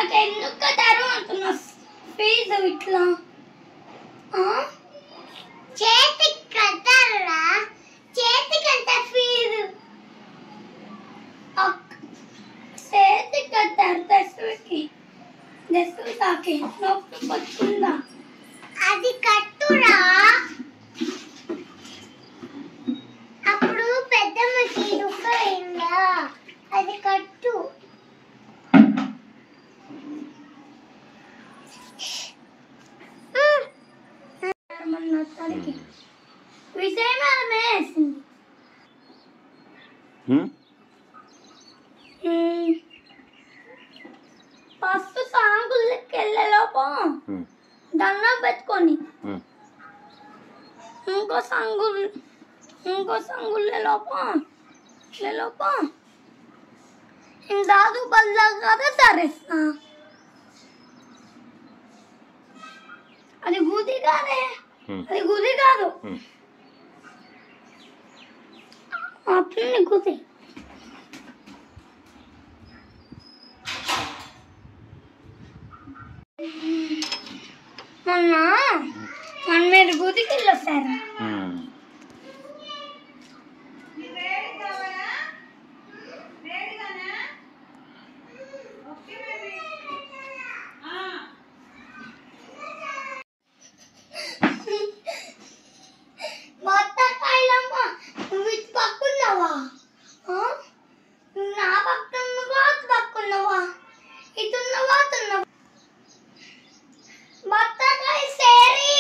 నాకు ఎందుకు కట్టారు అంటున్నా ఫీజు ఇట్లా చేతికి కట్టారా చేతికంత ఫీజు చేతికి కట్టారు దశకి తాకి నొప్పి పట్టుకుందా అది కట్టురా అప్పుడు పెద్దమ్మకి దుఃఖమైందా అది కట్టు ఫస్ట్ సాంగులకి వెళ్ళేలోపు దండం పెట్టుకొని ఇంకో సంగులే లోపు ఇందాదు బల్లా కదా సరేస్తా అది గుది కాదు అట్లనే గుది మొన్న మీరు గుదికి వెళ్ళొస్తారా నా పక్కనున్నవా ఇటున్నవా బత్తకాయ సేరి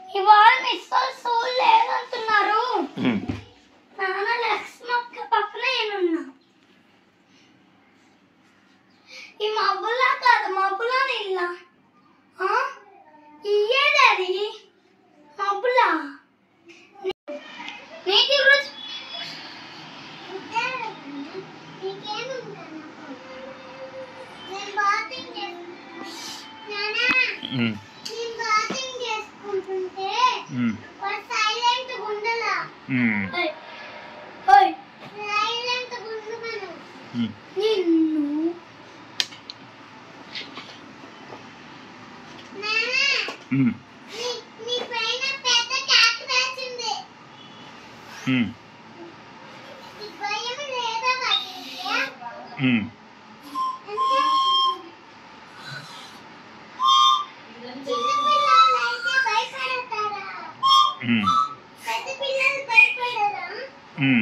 ఇవాళ మిస్సల్ లేదంటున్నారు నాన్న లక్ష్మక్క పక్కన ఏనున్నా ఈ మబ్బులా కాదు మబ్బులా నీళ్ళ ఇయ్యేది మబ్బులా నీటి రోజు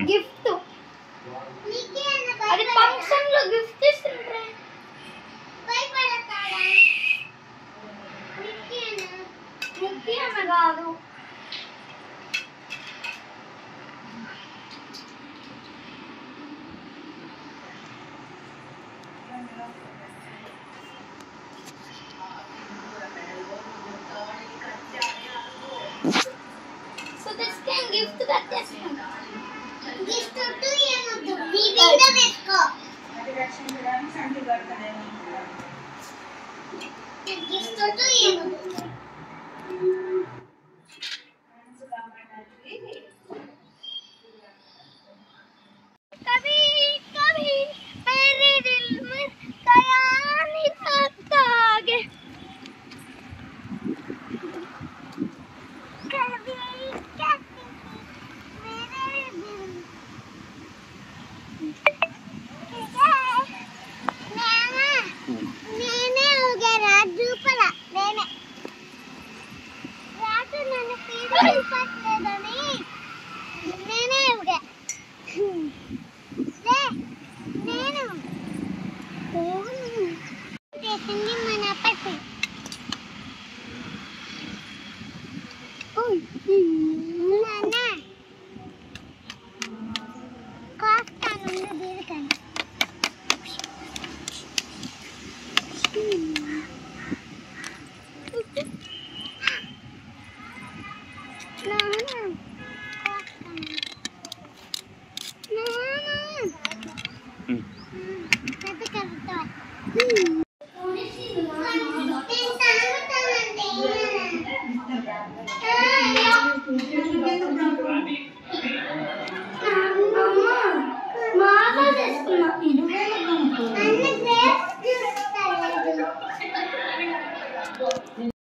గిఫ్ట్ అది ఫంక్షన్ లో గిఫ్ట్ ఇస్తుంటే ముఖ్య అన్న కాదు సో దిస్ కెన్ గిఫ్ట్ కట్టేస్తాను గిఫ్ట్ టు ఏమొద్దు నీ బిందె పెట్టుకో అది రక్షణ చేయడానికి సంటి కడతానేమో గిఫ్ట్ టు ఏమొద్దు कभी कभी मेरे दिल में कयानी तागे कभी कहती मेरे दिल मैंने हो गया राजू पला मैंने నేను